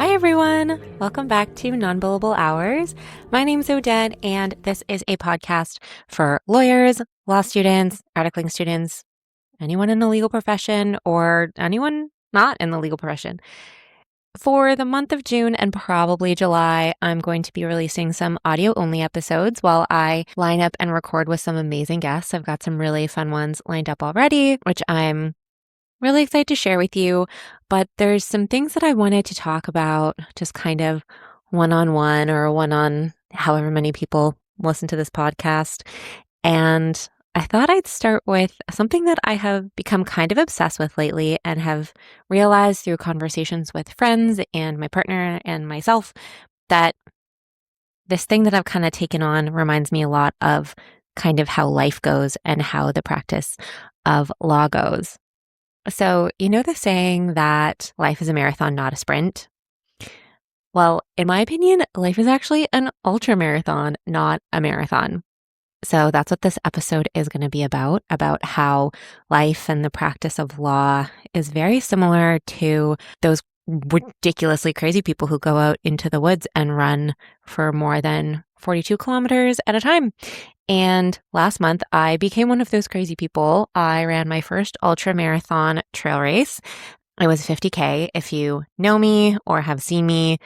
Hi everyone! Welcome back to Non-Billable Hours. My name's Odette, and this is a podcast for lawyers, law students, articling students, anyone in the legal profession, or anyone not in the legal profession. For the month of June and probably July, I'm going to be releasing some audio-only episodes while I line up and record with some amazing guests. I've got some really fun ones lined up already, which I'm really excited to share with you, but there's some things that I wanted to talk about just kind of one-on-one or one-on however many people listen to this podcast. And I thought I'd start with something that I have become kind of obsessed with lately and have realized through conversations with friends and my partner and myself that this thing that I've kind of taken on reminds me a lot of kind of how life goes and how the practice of law goes. So, you know the saying that life is a marathon, not a sprint? Well, in my opinion, life is actually an ultramarathon, not a marathon. So that's what this episode is going to be about how life and the practice of law is very similar to those ridiculously crazy people who go out into the woods and run for more than 42 kilometers at a time. And last month, I became one of those crazy people. I ran my first ultramarathon trail race. It was 50K. If you know me or have seen me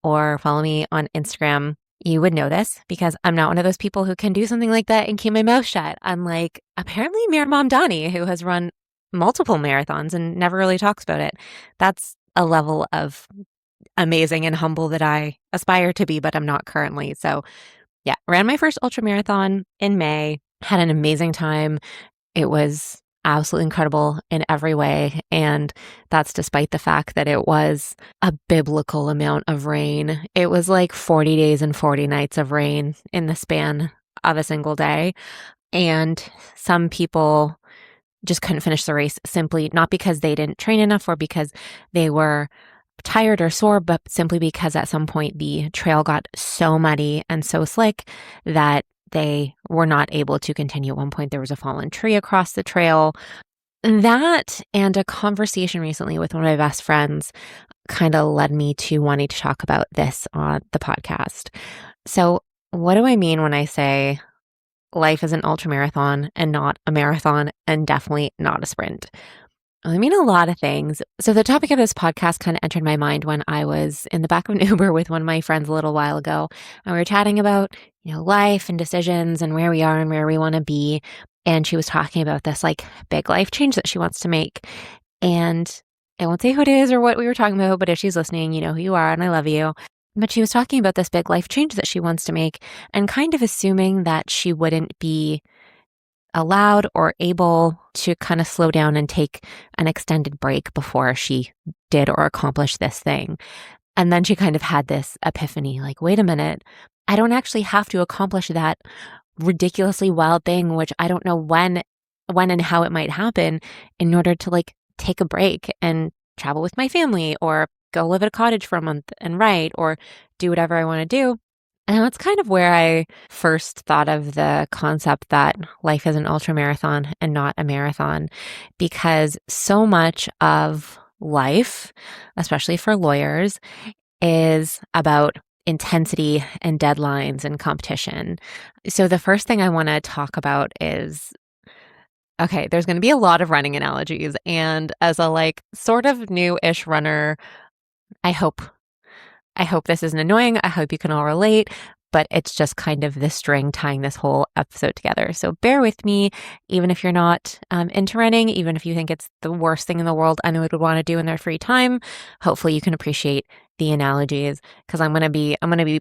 or follow me on Instagram, you would know this because I'm not one of those people who can do something like that and keep my mouth shut. Unlike apparently Mom Donnie, who has run multiple marathons and never really talks about it. That's a level of amazing and humble that I aspire to be, but I'm not currently. So yeah, ran my first ultramarathon in May, had an amazing time. It was absolutely incredible in every way. And that's despite the fact that it was a biblical amount of rain. It was like 40 days and 40 nights of rain in the span of a single day. And some people just couldn't finish the race simply not because they didn't train enough or because they were tired or sore, but simply because at some point the trail got so muddy and so slick that they were not able to continue. At one point, there was a fallen tree across the trail. That and a conversation recently with one of my best friends kind of led me to wanting to talk about this on the podcast. So what do I mean when I say life is an ultramarathon and not a marathon and definitely not a sprint? I mean a lot of things. So the topic of this podcast kind of entered my mind when I was in the back of an Uber with one of my friends a little while ago, and we were chatting about, life and decisions and where we are and where we want to be. And she was talking about this like big life change that she wants to make. And I won't say who it is or what we were talking about, but if she's listening, you know who you are and I love you. But she was talking about this big life change that she wants to make and kind of assuming that she wouldn't be allowed or able to kind of slow down and take an extended break before she did or accomplished this thing. And then she kind of had this epiphany, like, wait a minute, I don't actually have to accomplish that ridiculously wild thing, which I don't know when and how it might happen in order to like take a break and travel with my family or go live at a cottage for a month and write or do whatever I want to do. And that's kind of where I first thought of the concept that life is an ultramarathon and not a marathon, because so much of life, especially for lawyers, is about intensity and deadlines and competition. So the first thing I want to talk about is, okay, there's going to be a lot of running analogies. And as a like sort of new-ish runner, I hope this isn't annoying. I hope you can all relate, but it's just kind of the string tying this whole episode together. So bear with me, even if you're not into running, even if you think it's the worst thing in the world anyone would want to do in their free time. Hopefully you can appreciate the analogies because I'm gonna be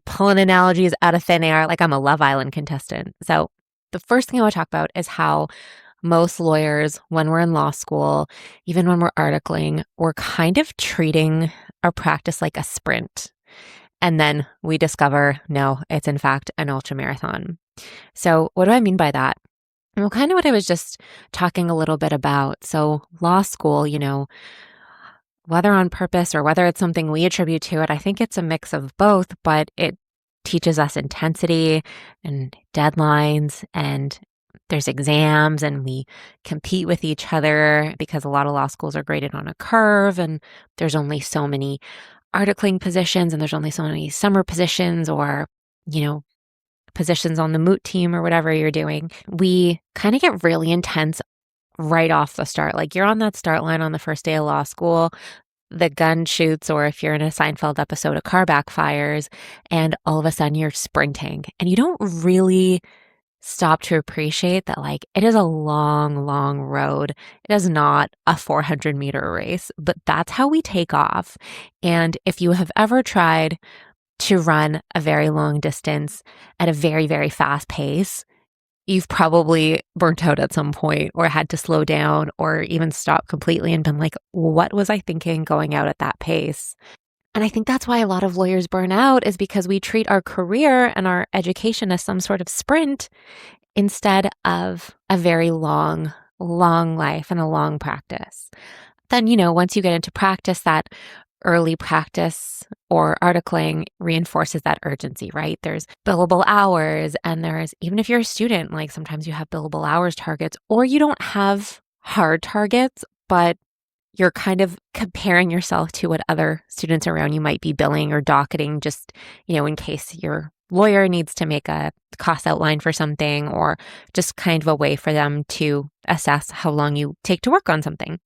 pulling analogies out of thin air like I'm a Love Island contestant. So the first thing I want to talk about is how most lawyers, when we're in law school, even when we're articling, we're kind of treating our practice like a sprint. And then we discover, no, it's in fact an ultramarathon. So what do I mean by that? Well, kind of what I was just talking a little bit about. So law school, whether on purpose or whether it's something we attribute to it, I think it's a mix of both, but it teaches us intensity and deadlines and there's exams and we compete with each other because a lot of law schools are graded on a curve and there's only so many articling positions and there's only so many summer positions or, positions on the moot team or whatever you're doing, we kind of get really intense right off the start. Like you're on that start line on the first day of law school, the gun shoots, or if you're in a Seinfeld episode, a car backfires, and all of a sudden you're sprinting and you don't really stop to appreciate that like it is a long, long road. It is not a 400-meter race, but that's how we take off. And if you have ever tried to run a very long distance at a very, very fast pace, you've probably burnt out at some point or had to slow down or even stop completely and been like, what was I thinking going out at that pace? And I think that's why a lot of lawyers burn out is because we treat our career and our education as some sort of sprint instead of a very long, long life and a long practice. Then, once you get into practice, that early practice or articling reinforces that urgency, right? There's billable hours, and there's, even if you're a student, like sometimes you have billable hours targets, or you don't have hard targets, but you're kind of comparing yourself to what other students around you might be billing or docketing, just, in case your lawyer needs to make a cost outline for something, or just kind of a way for them to assess how long you take to work on something.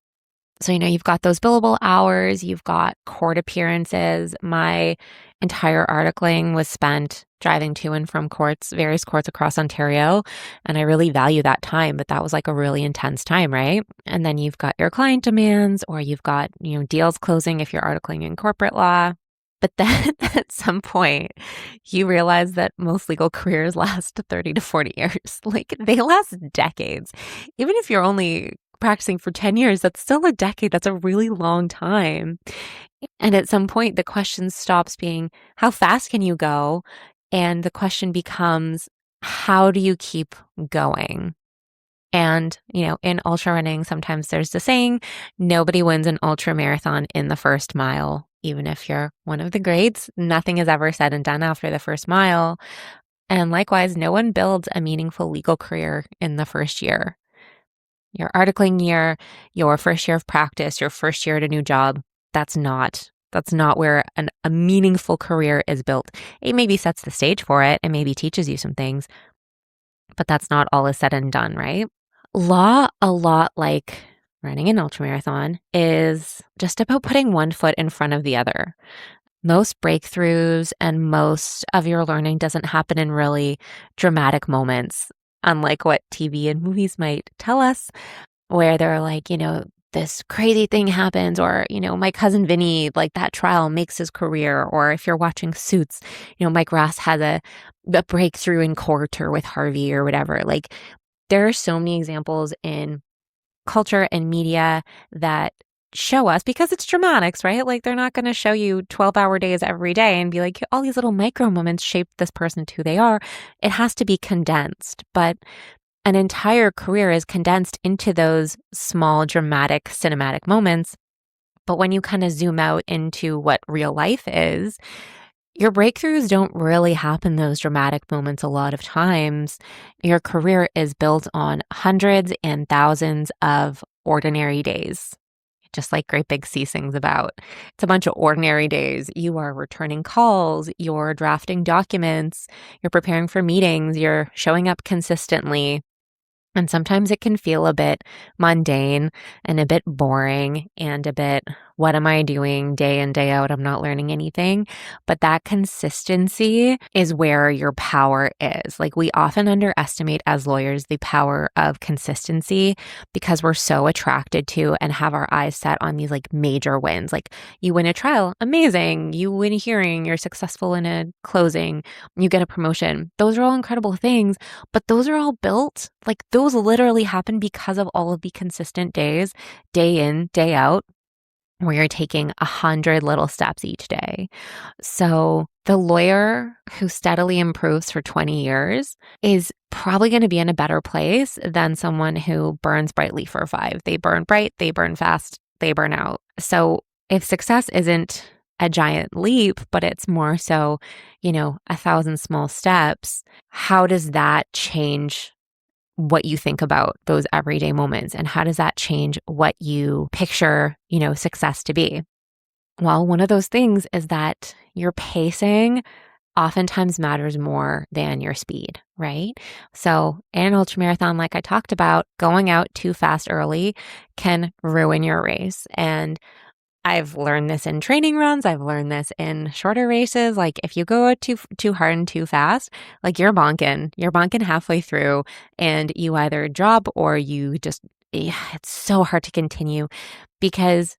So, you've got those billable hours, you've got court appearances. My entire articling was spent driving to and from various courts across Ontario. And I really value that time, but that was like a really intense time, right? And then you've got your client demands, or you've got, deals closing if you're articling in corporate law. But then at some point, you realize that most legal careers last 30 to 40 years. Like they last decades. Even if you're only practicing for 10 years, that's still a decade. That's a really long time. And at some point, the question stops being, how fast can you go? And the question becomes, how do you keep going? And, in ultra running, sometimes there's the saying, nobody wins an ultra marathon in the first mile. Even if you're one of the greats, nothing is ever said and done after the first mile. And likewise, no one builds a meaningful legal career in the first year. Your articling year, your first year of practice, your first year at a new job, that's not where a meaningful career is built. It maybe sets the stage for it and maybe teaches you some things, but that's not all is said and done, right? Law, a lot like running an ultramarathon, is just about putting one foot in front of the other. Most breakthroughs and most of your learning doesn't happen in really dramatic moments, unlike what TV and movies might tell us, where they're like, this crazy thing happens, or, my cousin Vinny, like that trial makes his career. Or if you're watching Suits, Mike Ross has a breakthrough in court or with Harvey or whatever. Like there are so many examples in culture and media that show us, because it's dramatics, right? Like they're not going to show you 12-hour days every day and be like, all these little micro moments shaped this person to who they are. It has to be condensed, but an entire career is condensed into those small, dramatic, cinematic moments. But when you kind of zoom out into what real life is, your breakthroughs don't really happen those dramatic moments a lot of times. Your career is built on hundreds and thousands of ordinary days, just like Great Big Sea sings about. It's a bunch of ordinary days. You are returning calls, you're drafting documents, you're preparing for meetings, you're showing up consistently. And sometimes it can feel a bit mundane and a bit boring and a bit, what am I doing day in, day out? I'm not learning anything. But that consistency is where your power is. Like we often underestimate as lawyers the power of consistency because we're so attracted to and have our eyes set on these like major wins. Like you win a trial, amazing. You win a hearing, you're successful in a closing, you get a promotion. Those are all incredible things, but those are all built, like those literally happen because of all of the consistent days, day in, day out, where you're taking 100 little steps each day. So the lawyer who steadily improves for 20 years is probably going to be in a better place than someone who burns brightly for 5. They burn bright, they burn fast, they burn out. So if success isn't a giant leap, but it's more so, 1,000 small steps, how does that change what you think about those everyday moments? And how does that change what you picture, success to be? Well, one of those things is that your pacing oftentimes matters more than your speed, right? So, in an ultramarathon, like I talked about, going out too fast early can ruin your race. And I've learned this in training runs. I've learned this in shorter races. Like if you go out too hard and too fast, like you're bonking halfway through, and you either drop or you just it's so hard to continue because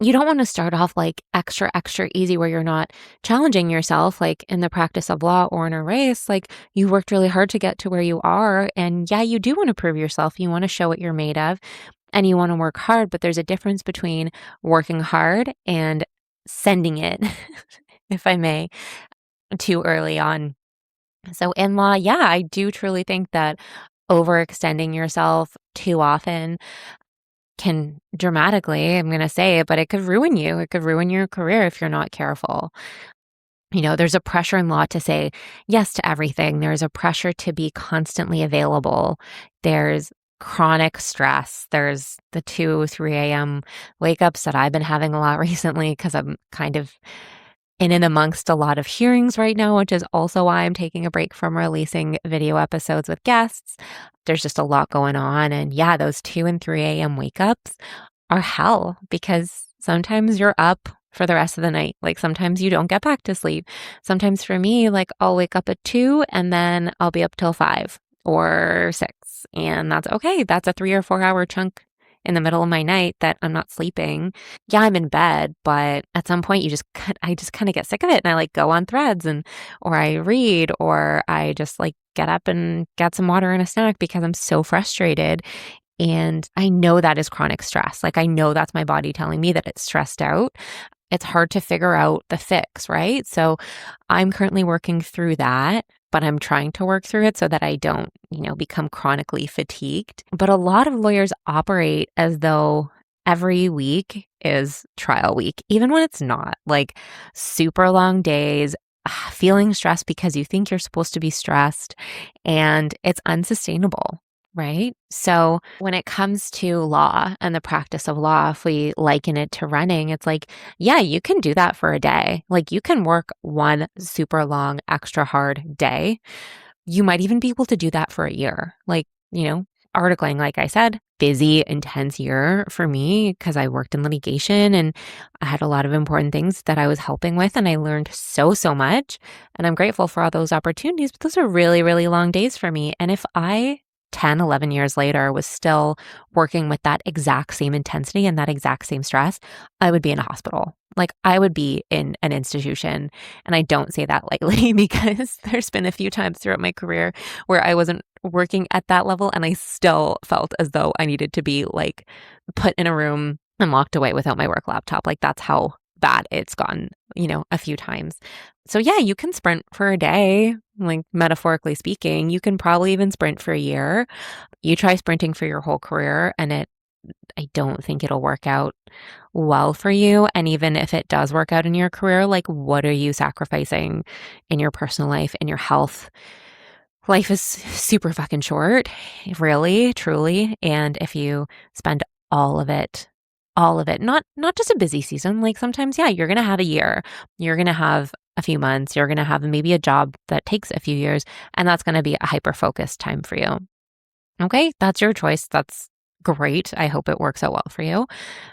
you don't want to start off like extra easy where you're not challenging yourself, like in the practice of law or in a race. Like you worked really hard to get to where you are. And yeah, you do want to prove yourself. You want to show what you're made of and you want to work hard. But there's a difference between working hard and sending it, if I may, too early on. So in law, yeah, I do truly think that overextending yourself too often can dramatically, I'm going to say it, but it could ruin you. It could ruin your career if you're not careful. There's a pressure in law to say yes to everything. There's a pressure to be constantly available. There's chronic stress. There's the 2, 3 a.m. wake ups that I've been having a lot recently because I'm kind of in and amongst a lot of hearings right now, which is also why I'm taking a break from releasing video episodes with guests. There's just a lot going on. And yeah, those 2 and 3 a.m. wake ups are hell because sometimes you're up for the rest of the night. Like sometimes you don't get back to sleep. Sometimes for me, like I'll wake up at 2 and then I'll be up till 5 or 6. And that's okay. That's a 3 or 4 hour chunk in the middle of my night that I'm not sleeping. Yeah, I'm in bed, but at some point I just kind of get sick of it and I like go on threads or I read or I just like get up and get some water and a snack because I'm so frustrated. And I know that is chronic stress. Like I know that's my body telling me that it's stressed out. It's hard to figure out the fix, right? So I'm currently working through that, but I'm trying to work through it so that I don't, become chronically fatigued. But a lot of lawyers operate as though every week is trial week, even when it's not. Like super long days, feeling stressed because you think you're supposed to be stressed, and it's unsustainable. Right? So when it comes to law and the practice of law, if we liken it to running, it's like, yeah, you can do that for a day. Like you can work one super long, extra hard day. You might even be able to do that for a year. Like, articling, like I said, busy, intense year for me because I worked in litigation and I had a lot of important things that I was helping with and I learned so much. And I'm grateful for all those opportunities, but those are really, really long days for me. And if I 10, 11 years later was still working with that exact same intensity and that exact same stress, I would be in a hospital. Like I would be in an institution. And I don't say that lightly because there's been a few times throughout my career where I wasn't working at that level and I still felt as though I needed to be like put in a room and locked away without my work laptop. Like that's how bad it's gone, a few times. So yeah, you can sprint for a day, like metaphorically speaking. You can probably even sprint for a year. You try sprinting for your whole career and I don't think it'll work out well for you. And even if it does work out in your career, like what are you sacrificing in your personal life, in your health? Life is super fucking short, really, truly. And if you spend all of it, not just a busy season, like sometimes, yeah, you're going to have a year, you're going to have a few months, you're going to have maybe a job that takes a few years, and that's going to be a hyper-focused time for you. Okay, that's your choice. That's great. I hope it works out well for you.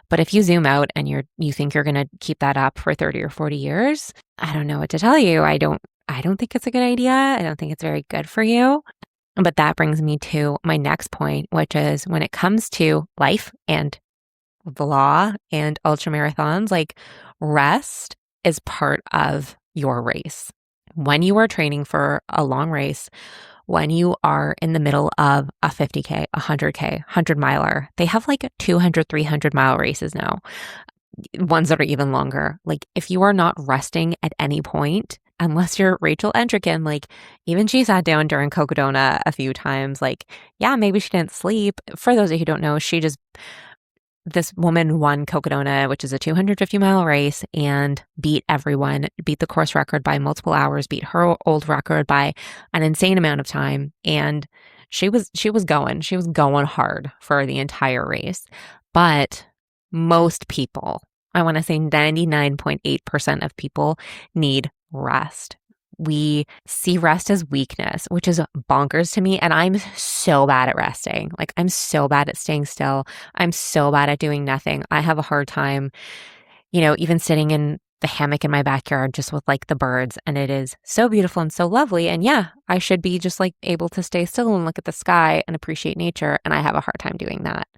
But if you zoom out and you think you're going to keep that up for 30 or 40 years, I don't know what to tell you. I don't think it's a good idea. I don't think it's very good for you. But that brings me to my next point, which is when it comes to life and the law and ultramarathons, like rest is part of your race. When you are training for a long race, when you are in the middle of a 50K, 100K, 100 miler, they have like 200, 300 mile races now, ones that are even longer. Like if you are not resting at any point, unless you're Rachel Entrican, like even she sat down during Cocodona a few times, like, yeah, maybe she didn't sleep. For those of you who don't know, this woman won Cocodona, which is a 250-mile race, and beat everyone, beat the course record by multiple hours, beat her old record by an insane amount of time. And she was going hard for the entire race. But most people I want to say 99.8% of people need rest. We see rest as weakness, which is bonkers to me. And I'm so bad at resting. Like, I'm so bad at staying still. I'm so bad at doing nothing. I have a hard time, even sitting in the hammock in my backyard just with like the birds. And it is so beautiful and so lovely. And yeah, I should be just like able to stay still and look at the sky and appreciate nature. And I have a hard time doing that.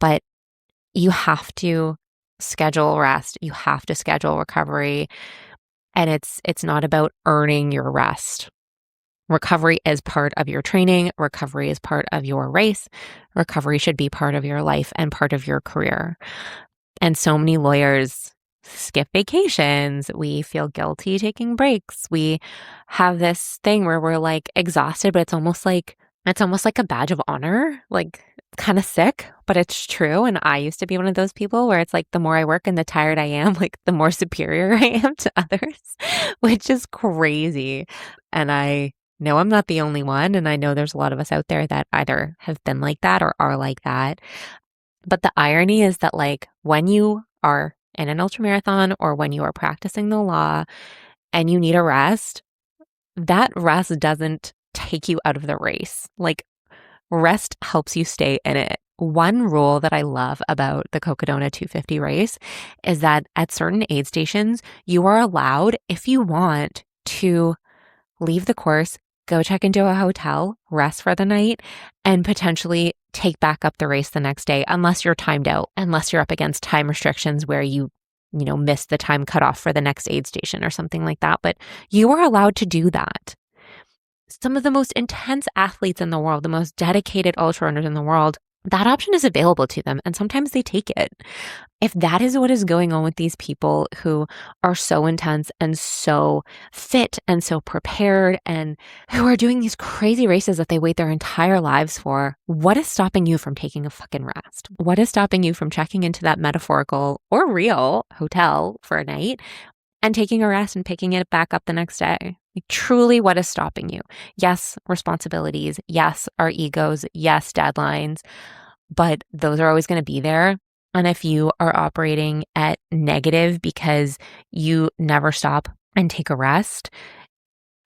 But you have to schedule rest. You have to schedule recovery. And it's not about earning your rest. Recovery is part of your training. Recovery is part of your race. Recovery should be part of your life and part of your career. And so many lawyers skip vacations. We feel guilty taking breaks. We have this thing where we're like exhausted, but it's almost like a badge of honor, like kind of sick, but it's true. And I used to be one of those people where it's like the more I work and the tired I am, like the more superior I am to others, which is crazy. And I know I'm not the only one. And I know there's a lot of us out there that either have been like that or are like that. But the irony is that like when you are in an ultramarathon or when you are practicing the law and you need a rest, that rest doesn't take you out of the race. Like, rest helps you stay in it. One rule that I love about the Cocodona 250 race is that at certain aid stations, you are allowed, if you want, to leave the course, go check into a hotel, rest for the night, and potentially take back up the race the next day, unless you're timed out, unless you're up against time restrictions where you miss the time cutoff for the next aid station or something like that. But you are allowed to do that. Some of the most intense athletes in the world, the most dedicated ultra runners in the world, that option is available to them, and sometimes they take it. If that is what is going on with these people who are so intense and so fit and so prepared and who are doing these crazy races that they wait their entire lives for, what is stopping you from taking a fucking rest? What is stopping you from checking into that metaphorical or real hotel for a night and taking a rest and picking it back up the next day? Like, truly, what is stopping you? Yes, responsibilities. Yes, our egos. Yes, deadlines. But those are always going to be there. And if you are operating at negative because you never stop and take a rest,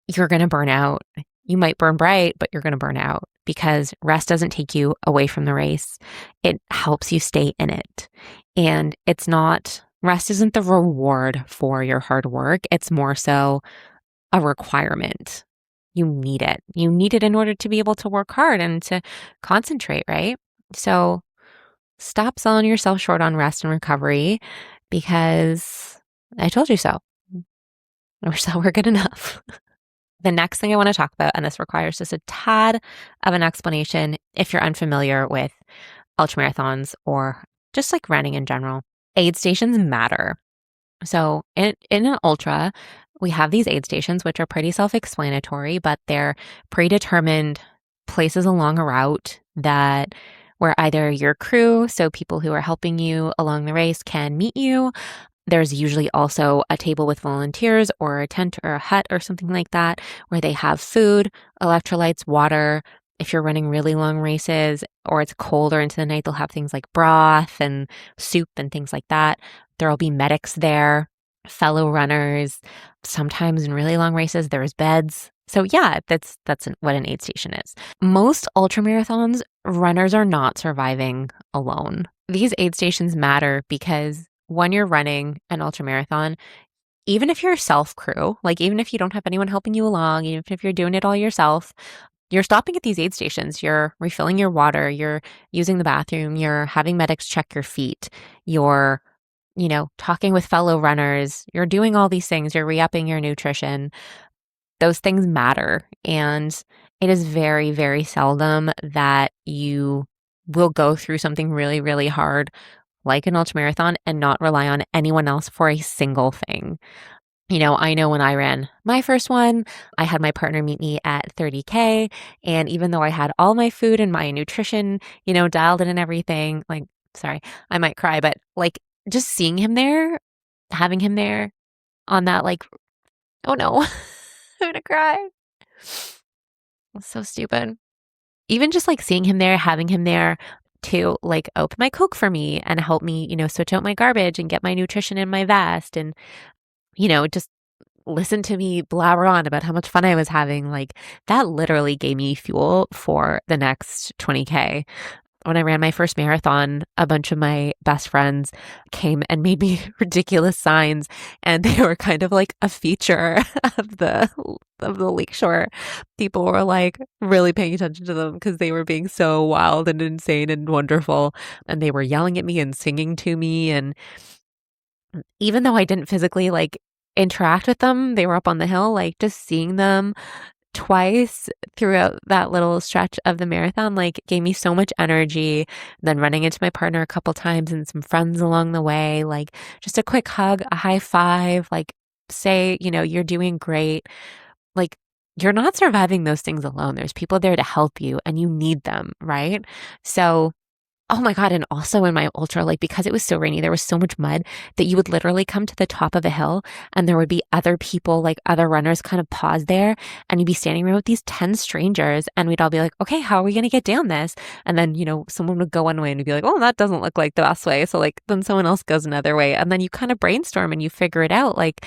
you're going to burn out. You might burn bright, but you're going to burn out because rest doesn't take you away from the race. It helps you stay in it. And rest isn't the reward for your hard work. It's more so a requirement. You need it. You need it in order to be able to work hard and to concentrate, right? So stop selling yourself short on rest and recovery because I told you so. Or so we're good enough. The next thing I want to talk about, and this requires just a tad of an explanation if you're unfamiliar with ultramarathons or just like running in general. Aid stations matter. So in an ultra, we have these aid stations, which are pretty self-explanatory, but they're predetermined places along a route where either your crew, so people who are helping you along the race, can meet you. There's usually also a table with volunteers or a tent or a hut or something like that where they have food, electrolytes, water. If you're running really long races or it's colder into the night, they'll have things like broth and soup and things like that. There'll be medics there, fellow runners. Sometimes in really long races, there's beds. So yeah, that's what an aid station is. Most ultramarathons, runners are not surviving alone. These aid stations matter because when you're running an ultramarathon, even if you're self-crew, like even if you don't have anyone helping you along, even if you're doing it all yourself, you're stopping at these aid stations. You're refilling your water. You're using the bathroom. You're having medics check your feet. You're, talking with fellow runners. You're doing all these things. You're re-upping your nutrition. Those things matter. And it is very, very seldom that you will go through something really, really hard like an ultramarathon and not rely on anyone else for a single thing. I know when I ran my first one, I had my partner meet me at 30K. And even though I had all my food and my nutrition, dialed in and everything, like, sorry, I might cry, but like just seeing him there, having him there on that, like, oh no, I'm going to cry. It's so stupid. Even just like seeing him there, having him there, to like open my Coke for me and help me, switch out my garbage and get my nutrition in my vest and, just listen to me blabber on about how much fun I was having. Like that literally gave me fuel for the next 20K. When I ran my first marathon, a bunch of my best friends came and made me ridiculous signs, and they were kind of like a feature of the lakeshore. People were like really paying attention to them because they were being so wild and insane and wonderful, and they were yelling at me and singing to me. And even though I didn't physically like interact with them, they were up on the hill, like just seeing them twice throughout that little stretch of the marathon, like gave me so much energy. Then running into my partner a couple times and some friends along the way, like just a quick hug, a high five, like say, you're doing great. Like you're not surviving those things alone. There's people there to help you and you need them, right? So oh my God. And also in my ultra, like because it was so rainy, there was so much mud that you would literally come to the top of a hill and there would be other people, like other runners kind of pause there and you'd be standing around with these 10 strangers and we'd all be like, okay, how are we going to get down this? And then, someone would go one way and you'd be like, oh, that doesn't look like the best way. So like then someone else goes another way. And then you kind of brainstorm and you figure it out. Like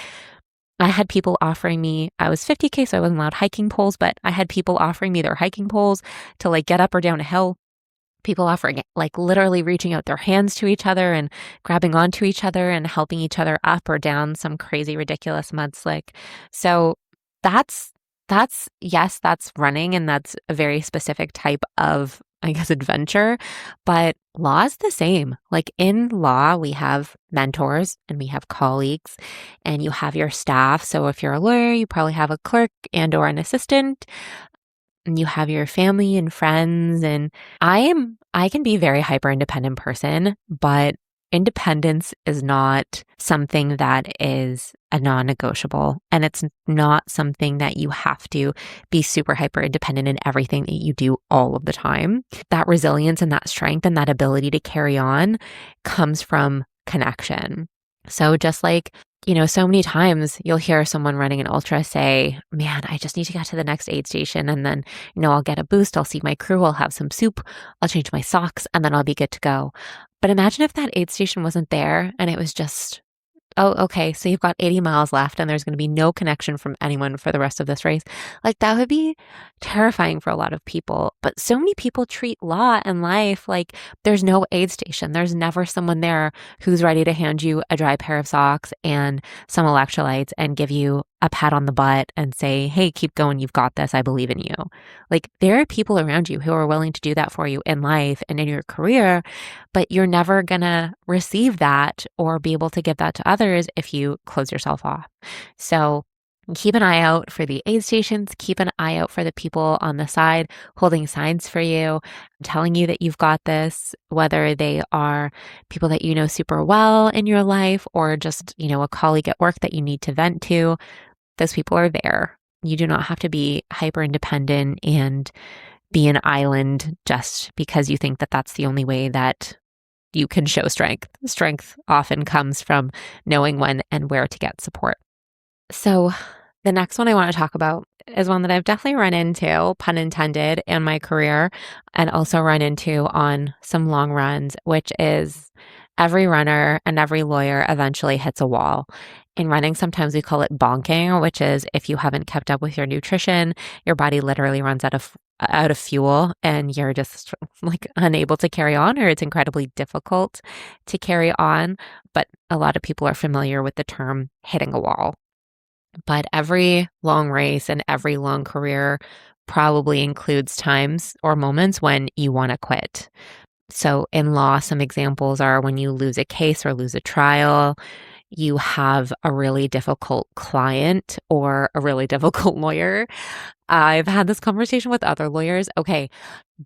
I had people offering me, I was 50K, so I wasn't allowed hiking poles, but I had people offering me their hiking poles to like get up or down a hill. People offering it, like literally reaching out their hands to each other and grabbing onto each other and helping each other up or down some crazy, ridiculous mudslick. So that's yes, that's running and that's a very specific type of, I guess, adventure. But law is the same. Like in law, we have mentors and we have colleagues and you have your staff. So if you're a lawyer, you probably have a clerk and or an assistant. And you have your family and friends. And I can be a very hyper independent person, but independence is not something that is a non-negotiable. And it's not something that you have to be super hyper independent in everything that you do all of the time. That resilience and that strength and that ability to carry on comes from connection. So just like, so many times you'll hear someone running an ultra say, man, I just need to get to the next aid station. And then, I'll get a boost. I'll see my crew. I'll have some soup. I'll change my socks and then I'll be good to go. But imagine if that aid station wasn't there and it was just, oh, okay, so you've got 80 miles left and there's going to be no connection from anyone for the rest of this race. Like that would be terrifying for a lot of people. But so many people treat law and life like there's no aid station. There's never someone there who's ready to hand you a dry pair of socks and some electrolytes and give you a pat on the butt and say, hey, keep going. You've got this. I believe in you. Like there are people around you who are willing to do that for you in life and in your career, but you're never going to receive that or be able to give that to others if you close yourself off. So keep an eye out for the aid stations. Keep an eye out for the people on the side holding signs for you, telling you that you've got this, whether they are people that you know super well in your life or just, a colleague at work that you need to vent to. Those people are there. You do not have to be hyper independent and be an island just because you think that that's the only way that you can show strength. Strength often comes from knowing when and where to get support. So the next one I want to talk about is one that I've definitely run into, pun intended, in my career and also run into on some long runs, which is every runner and every lawyer eventually hits a wall. In running, sometimes we call it bonking, which is if you haven't kept up with your nutrition, your body literally runs out of fuel and you're just like unable to carry on, or it's incredibly difficult to carry on. But a lot of people are familiar with the term hitting a wall. But every long race and every long career probably includes times or moments when you want to quit. So in law, some examples are when you lose a case or lose a trial, you have a really difficult client or a really difficult lawyer. I've had this conversation with other lawyers. Okay,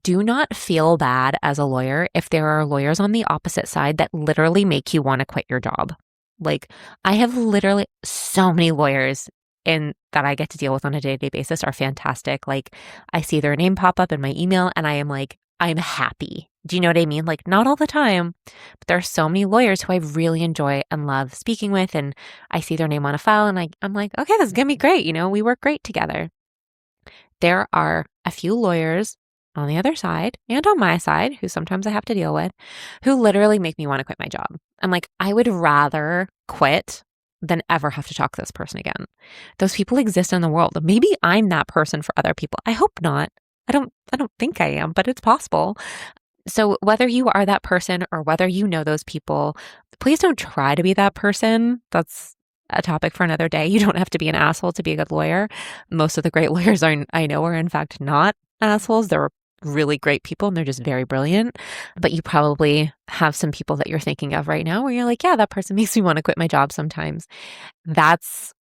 do not feel bad as a lawyer if there are lawyers on the opposite side that literally make you want to quit your job. Like I have literally so many lawyers that I get to deal with on a day-to-day basis are fantastic. Like I see their name pop up in my email and I am like, I'm happy. Do you know what I mean? Like not all the time, but there are so many lawyers who I really enjoy and love speaking with. And I see their name on a file and I'm like, okay, this is going to be great. We work great together. There are a few lawyers on the other side and on my side, who sometimes I have to deal with, who literally make me want to quit my job. I'm like, I would rather quit than ever have to talk to this person again. Those people exist in the world. Maybe I'm that person for other people. I hope not. I don't think I am, but it's possible. So whether you are that person or whether you know those people, please don't try to be that person. That's a topic for another day. You don't have to be an asshole to be a good lawyer. Most of the great lawyers I know are in fact not assholes. They're really great people and they're just very brilliant. But you probably have some people that you're thinking of right now where you're like, yeah, that person makes me want to quit my job sometimes. That's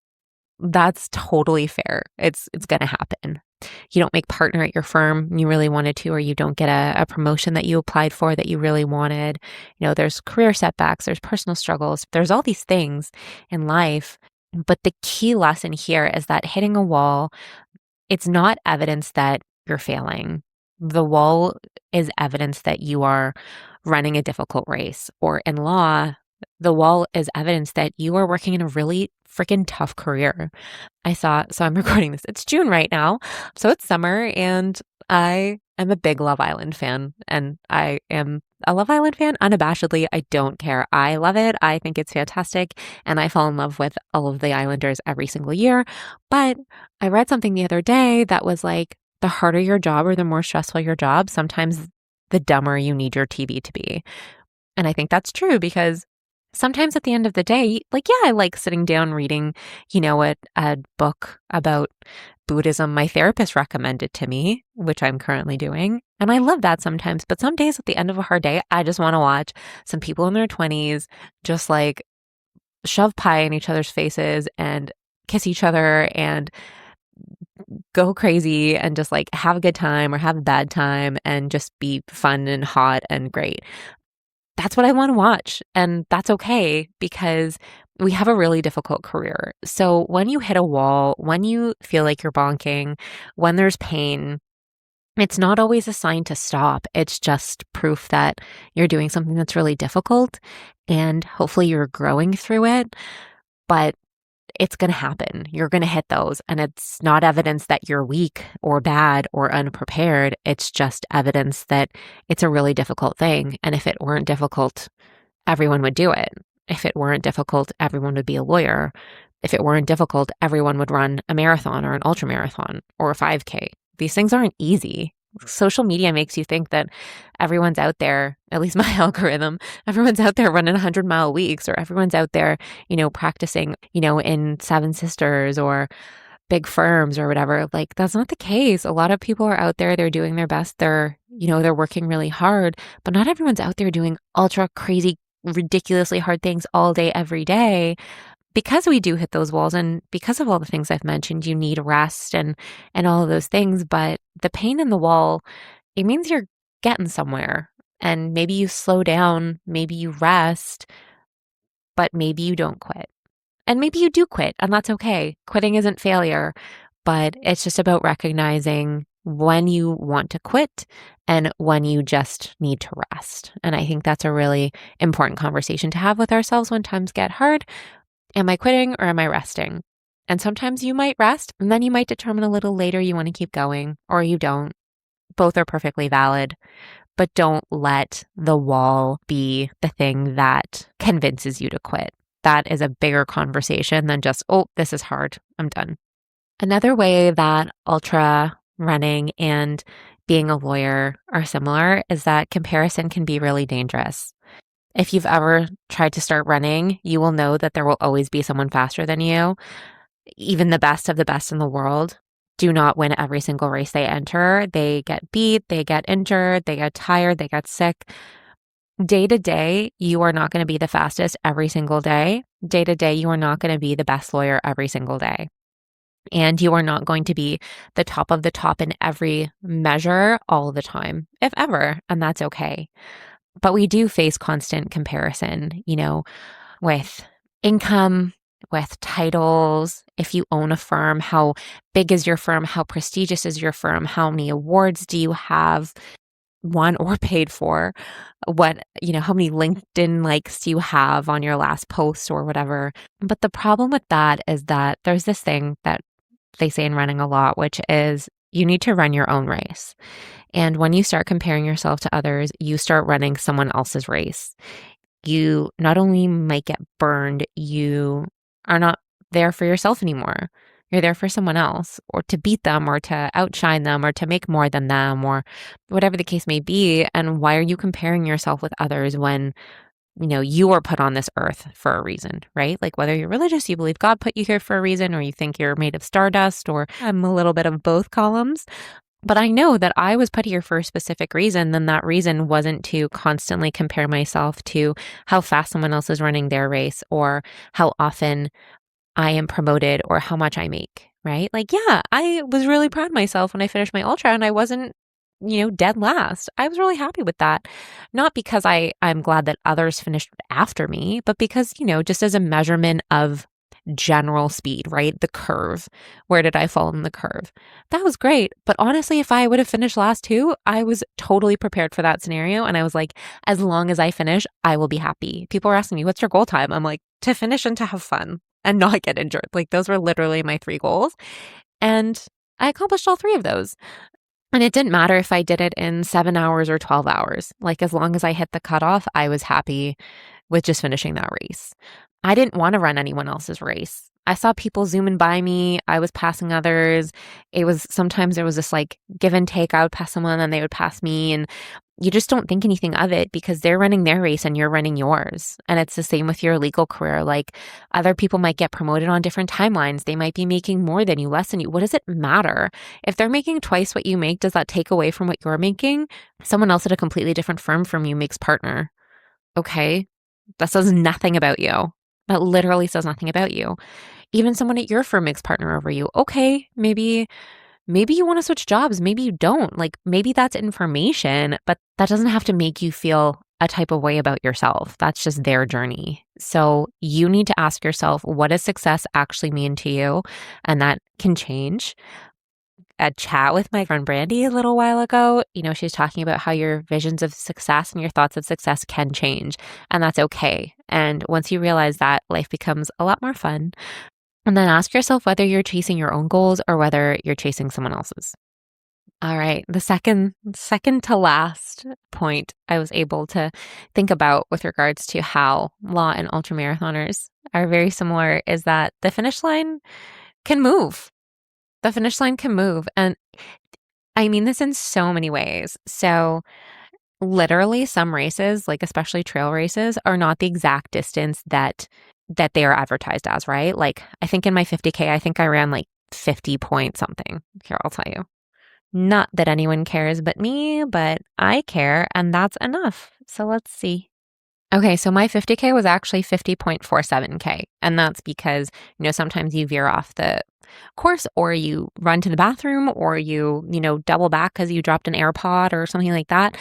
totally fair. It's going to happen. You don't make partner at your firm you really wanted to, or you don't get a promotion that you applied for that you really wanted. There's career setbacks, there's personal struggles, there's all these things in life. But the key lesson here is that hitting a wall, it's not evidence that you're failing. The wall is evidence that you are running a difficult race, or in law, the wall is evidence that you are working in a really freaking tough career. So I'm recording this. It's June right now. So it's summer and I am a big Love Island fan, and I am a Love Island fan unabashedly. I don't care. I love it. I think it's fantastic. And I fall in love with all of the Islanders every single year. But I read something the other day that was like, the harder your job or the more stressful your job, sometimes the dumber you need your TV to be. And I think that's true because sometimes at the end of the day, I like sitting down reading, a book about Buddhism my therapist recommended to me, which I'm currently doing. And I love that sometimes. But some days at the end of a hard day, I just want to watch some people in their 20s just shove pie in each other's faces and kiss each other and go crazy and just have a good time or have a bad time and just be fun and hot and great. That's what I want to watch. And that's okay because we have a really difficult career. So when you hit a wall, when you feel like you're bonking, when there's pain, it's not always a sign to stop. It's just proof that you're doing something that's really difficult and hopefully you're growing through it. But it's going to happen. You're going to hit those. And it's not evidence that you're weak or bad or unprepared. It's just evidence that it's a really difficult thing. And if it weren't difficult, everyone would do it. If it weren't difficult, everyone would be a lawyer. If it weren't difficult, everyone would run a marathon or an ultramarathon or a 5K. These things aren't easy. Social media makes you think that everyone's out there, at least my algorithm, everyone's out there running 100-mile weeks, or everyone's out there, practicing, in Seven Sisters or big firms or whatever. That's not the case. A lot of people are out there, they're doing their best. They're working really hard, but not everyone's out there doing ultra crazy, ridiculously hard things all day, every day. Because we do hit those walls and because of all the things I've mentioned, you need rest and all of those things. But the pain in the wall, it means you're getting somewhere. And maybe you slow down, maybe you rest, but maybe you don't quit. And maybe you do quit, and that's okay. Quitting isn't failure, but it's just about recognizing when you want to quit and when you just need to rest. And I think that's a really important conversation to have with ourselves when times get hard. Am I quitting or am I resting? And sometimes you might rest and then you might determine a little later you want to keep going or you don't. Both are perfectly valid, but don't let the wall be the thing that convinces you to quit. That is a bigger conversation than just, oh, this is hard, I'm done. Another way that ultra running and being a lawyer are similar is that comparison can be really dangerous. If you've ever tried to start running, you will know that there will always be someone faster than you. Even the best of the best in the world do not win every single race they enter. They get beat, they get injured, they get tired, they get sick. Day to day, you are not going to be the fastest every single day. Day to day, you are not going to be the best lawyer every single day. And you are not going to be the top of the top in every measure all the time, if ever, and that's okay. But we do face constant comparison, with income, with titles. If you own a firm, how big is your firm? How prestigious is your firm? How many awards do you have won or paid for? How many LinkedIn likes do you have on your last post or whatever? But the problem with that is that there's this thing that they say in running a lot, which is You need to run your own race. And when you start comparing yourself to others, you start running someone else's race. You not only might get burned, you are not there for yourself anymore. You're there for someone else, or to beat them, or to outshine them, or to make more than them, or whatever the case may be. And why are you comparing yourself with others when, you were put on this earth for a reason, right? Like whether you're religious, you believe God put you here for a reason, or you think you're made of stardust, or I'm a little bit of both columns. But I know that I was put here for a specific reason. Then that reason wasn't to constantly compare myself to how fast someone else is running their race, or how often I am promoted, or how much I make, right? Like, yeah, I was really proud of myself when I finished my ultra and I wasn't, dead last. I was really happy with that. Not because I'm glad that others finished after me, but because, just as a measurement of general speed, right? The curve. Where did I fall in the curve? That was great. But honestly, if I would have finished last too, I was totally prepared for that scenario. And I was like, as long as I finish, I will be happy. People were asking me, what's your goal time? I'm like, to finish and to have fun and not get injured. Like those were literally my 3 goals. And I accomplished all 3 of those. And it didn't matter if I did it in 7 hours or 12 hours. Like as long as I hit the cutoff, I was happy with just finishing that race. I didn't want to run anyone else's race. I saw people zooming by me. I was passing others. Sometimes there was this like give and take. I would pass someone and they would pass me. And you just don't think anything of it because they're running their race and you're running yours. And it's the same with your legal career. Like other people might get promoted on different timelines. They might be making more than you, less than you. What does it matter? If they're making twice what you make, does that take away from what you're making? Someone else at a completely different firm from you makes partner. Okay. That says nothing about you. That literally says nothing about you. Even someone at your firm makes partner over you. Okay, maybe you want to switch jobs. Maybe you don't. Like maybe that's information, but that doesn't have to make you feel a type of way about yourself. That's just their journey. So you need to ask yourself, what does success actually mean to you? And that can change. A chat with my friend Brandy a little while ago, she's talking about how your visions of success and your thoughts of success can change, and that's okay. And once you realize that, life becomes a lot more fun. And then ask yourself whether you're chasing your own goals or whether you're chasing someone else's. All right, the second to last point I was able to think about with regards to how law and ultramarathoners are very similar is that the finish line can move. The finish line can move. And I mean this in so many ways. So literally some races, like especially trail races, are not the exact distance that they are advertised as, right? Like I think in my 50K, I think I ran like 50 point something. Here, I'll tell you. Not that anyone cares but me, but I care, and that's enough. So let's see. Okay, so my 50K was actually 50.47K. And that's because, sometimes you veer off the course or you run to the bathroom or you double back because you dropped an AirPod or something like that.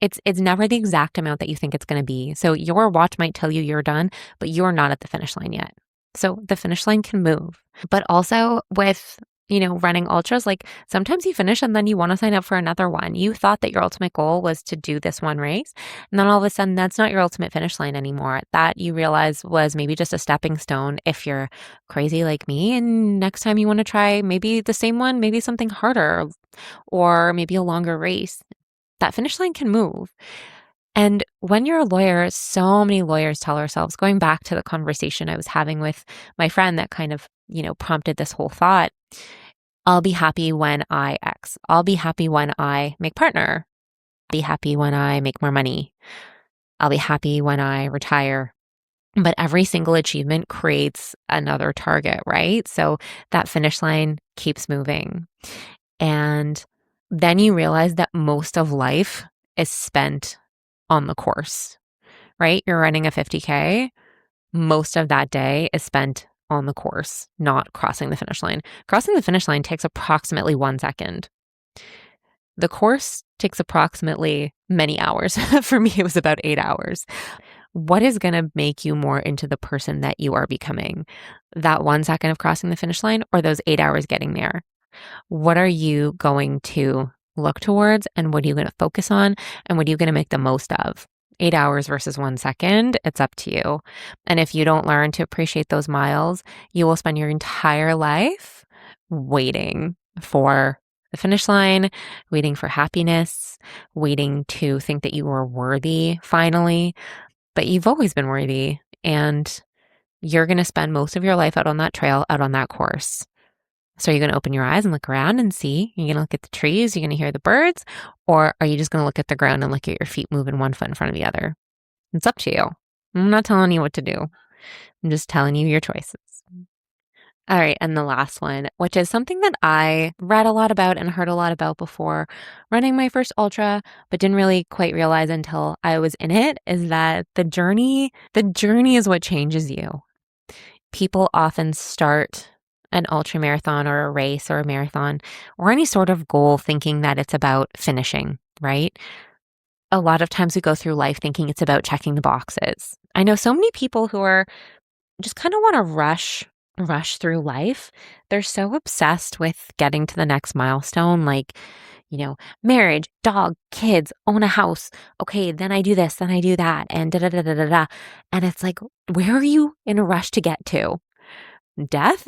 It's never the exact amount that you think it's going to be. So your watch might tell you you're done, but you're not at the finish line yet. So the finish line can move. But also with running ultras, like sometimes you finish and then you want to sign up for another one. You thought that your ultimate goal was to do this one race. And then all of a sudden, that's not your ultimate finish line anymore. That you realize was maybe just a stepping stone if you're crazy like me. And next time you want to try maybe the same one, maybe something harder or maybe a longer race. That finish line can move. And when you're a lawyer, so many lawyers tell ourselves, going back to the conversation I was having with my friend that kind of, prompted this whole thought, I'll be happy when I X. I'll be happy when I make partner. I'll be happy when I make more money. I'll be happy when I retire. But every single achievement creates another target, right? So that finish line keeps moving. And then you realize that most of life is spent on the course, right? You're running a 50K. Most of that day is spent on the course, not crossing the finish line. Crossing the finish line takes approximately 1 second. The course takes approximately many hours. For me, it was about 8 hours. What is going to make you more into the person that you are becoming? That 1 second of crossing the finish line or those 8 hours getting there? What are you going to look towards and what are you going to focus on and what are you going to make the most of? 8 hours versus 1 second, it's up to you. And if you don't learn to appreciate those miles, you will spend your entire life waiting for the finish line, waiting for happiness, waiting to think that you were worthy finally, but you've always been worthy, and you're going to spend most of your life out on that trail, out on that course. So are you going to open your eyes and look around and see? You're going to look at the trees, you're going to hear the birds, or are you just going to look at the ground and look at your feet moving one foot in front of the other? It's up to you. I'm not telling you what to do. I'm just telling you your choices. All right, and the last one, which is something that I read a lot about and heard a lot about before running my first ultra, but didn't really quite realize until I was in it, is that the journey is what changes you. People often start an ultra marathon or a race or a marathon or any sort of goal thinking that it's about finishing, right? A lot of times we go through life thinking it's about checking the boxes. I know so many people who are just kind of want to rush through life. They're so obsessed with getting to the next milestone, like, marriage, dog, kids, own a house. Okay, then I do this, then I do that, and da da da da da da. And it's like, where are you in a rush to get to? Death?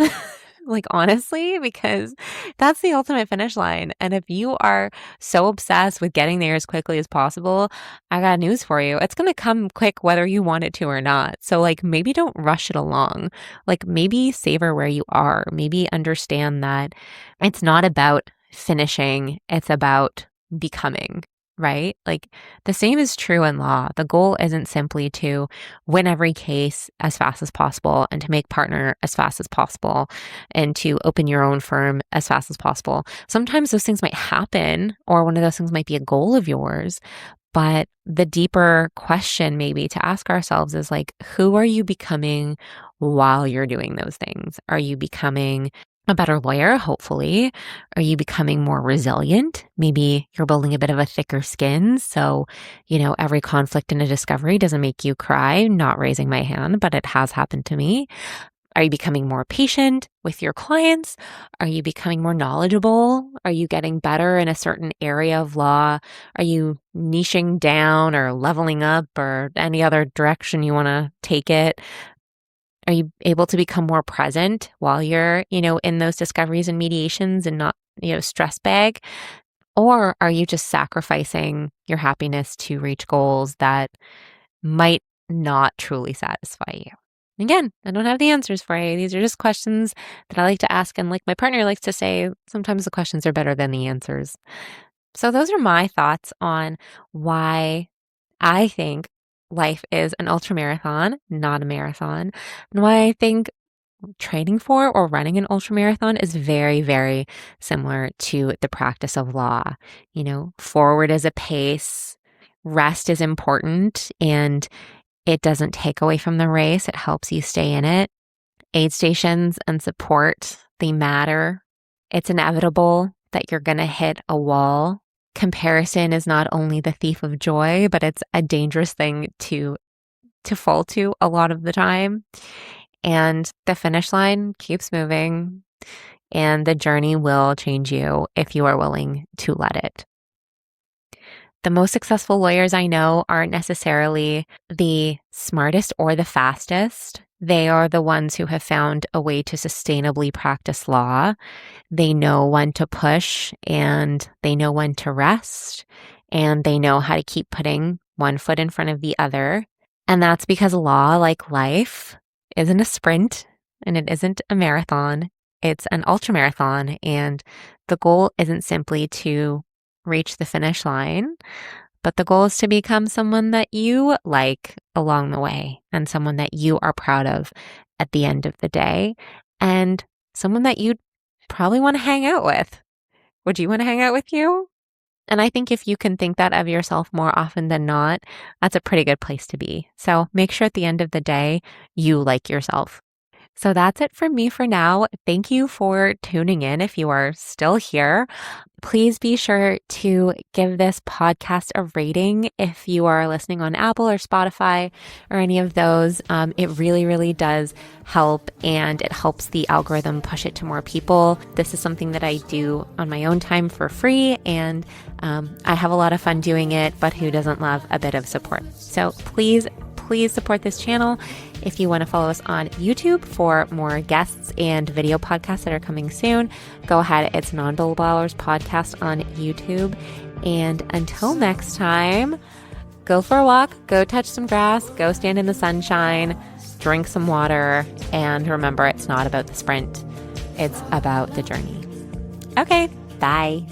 Like, honestly, because that's the ultimate finish line. And if you are so obsessed with getting there as quickly as possible, I got news for you. It's going to come quick whether you want it to or not. So like, maybe don't rush it along. Like, maybe savor where you are. Maybe understand that it's not about finishing. It's about becoming. Right? Like, the same is true in law. The goal isn't simply to win every case as fast as possible and to make partner as fast as possible and to open your own firm as fast as possible. Sometimes those things might happen, or one of those things might be a goal of yours. But the deeper question maybe to ask ourselves is like, who are you becoming while you're doing those things? Are you becoming a better lawyer, hopefully? Are you becoming more resilient? Maybe you're building a bit of a thicker skin. So, every conflict in a discovery doesn't make you cry. Not raising my hand, but it has happened to me. Are you becoming more patient with your clients? Are you becoming more knowledgeable? Are you getting better in a certain area of law? Are you niching down or leveling up or any other direction you want to take it? Are you able to become more present while you're, in those discoveries and mediations and not, stress bag? Or are you just sacrificing your happiness to reach goals that might not truly satisfy you? Again, I don't have the answers for you. These are just questions that I like to ask. And like my partner likes to say, sometimes the questions are better than the answers. So those are my thoughts on why I think life is an ultramarathon, not a marathon, and why I think training for or running an ultramarathon is very, very similar to the practice of law. Forward is a pace, rest is important, and it doesn't take away from the race. It helps you stay in it. Aid stations and support, they matter. It's inevitable that you're going to hit a wall. Comparison is not only the thief of joy, but it's a dangerous thing to fall to a lot of the time. And the finish line keeps moving, and the journey will change you if you are willing to let it. The most successful lawyers I know aren't necessarily the smartest or the fastest. They are the ones who have found a way to sustainably practice law. They know when to push, and they know when to rest, and they know how to keep putting one foot in front of the other. And that's because law, like life, isn't a sprint and it isn't a marathon. It's an ultramarathon, and the goal isn't simply to reach the finish line, but the goal is to become someone that you like along the way and someone that you are proud of at the end of the day, and someone that you'd probably want to hang out with. Would you want to hang out with you? And I think if you can think that of yourself more often than not, that's a pretty good place to be. So make sure at the end of the day, you like yourself. So that's it from me for now. Thank you for tuning in. If you are still here, please be sure to give this podcast a rating if you are listening on Apple or Spotify or any of those. It really, really does help, and it helps the algorithm push it to more people. This is something that I do on my own time for free, and I have a lot of fun doing it, but who doesn't love a bit of support? So please please support this channel. If you want to follow us on YouTube for more guests and video podcasts that are coming soon, go ahead. It's Non-Billable Hours Podcast on YouTube. And until next time, go for a walk, go touch some grass, go stand in the sunshine, drink some water, and remember, it's not about the sprint. It's about the journey. Okay, bye.